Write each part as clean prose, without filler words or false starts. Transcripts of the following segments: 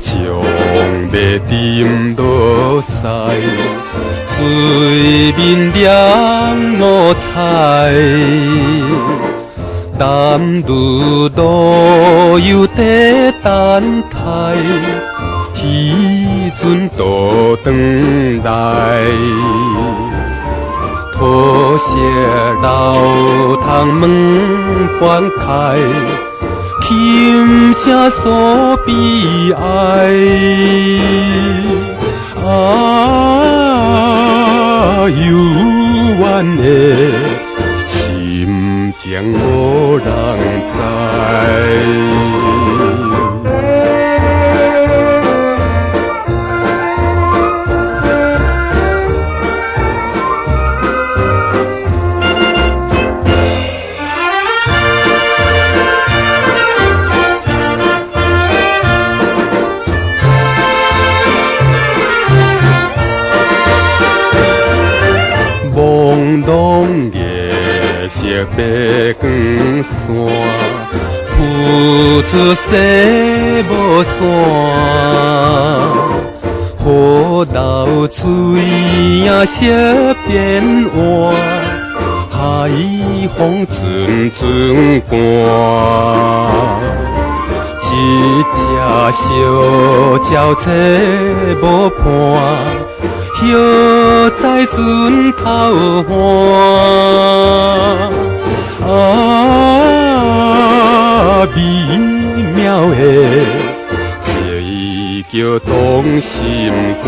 将要沉落西，水面染五彩。淡如路游在等待，彼阵倒转来。土色老窗门半开，轻声诉悲哀。幽怨的心情无人知。朦胧夜色白光线，浮出西无山。河流水影色变换，海风阵阵寒。一只小鸟找无伴。摇在船头岸，美妙的情叫动心肝。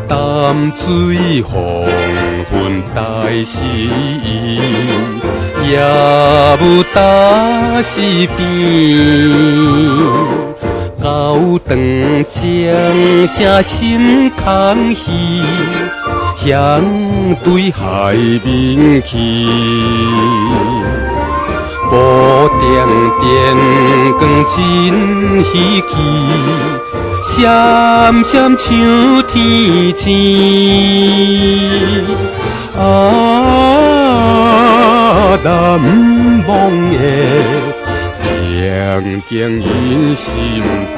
淡水黄昏大诗意，夜雾大是变。高长江声心空虚，向对海面去。布点点光真稀奇。闪闪像天星，难忘的情景印心边。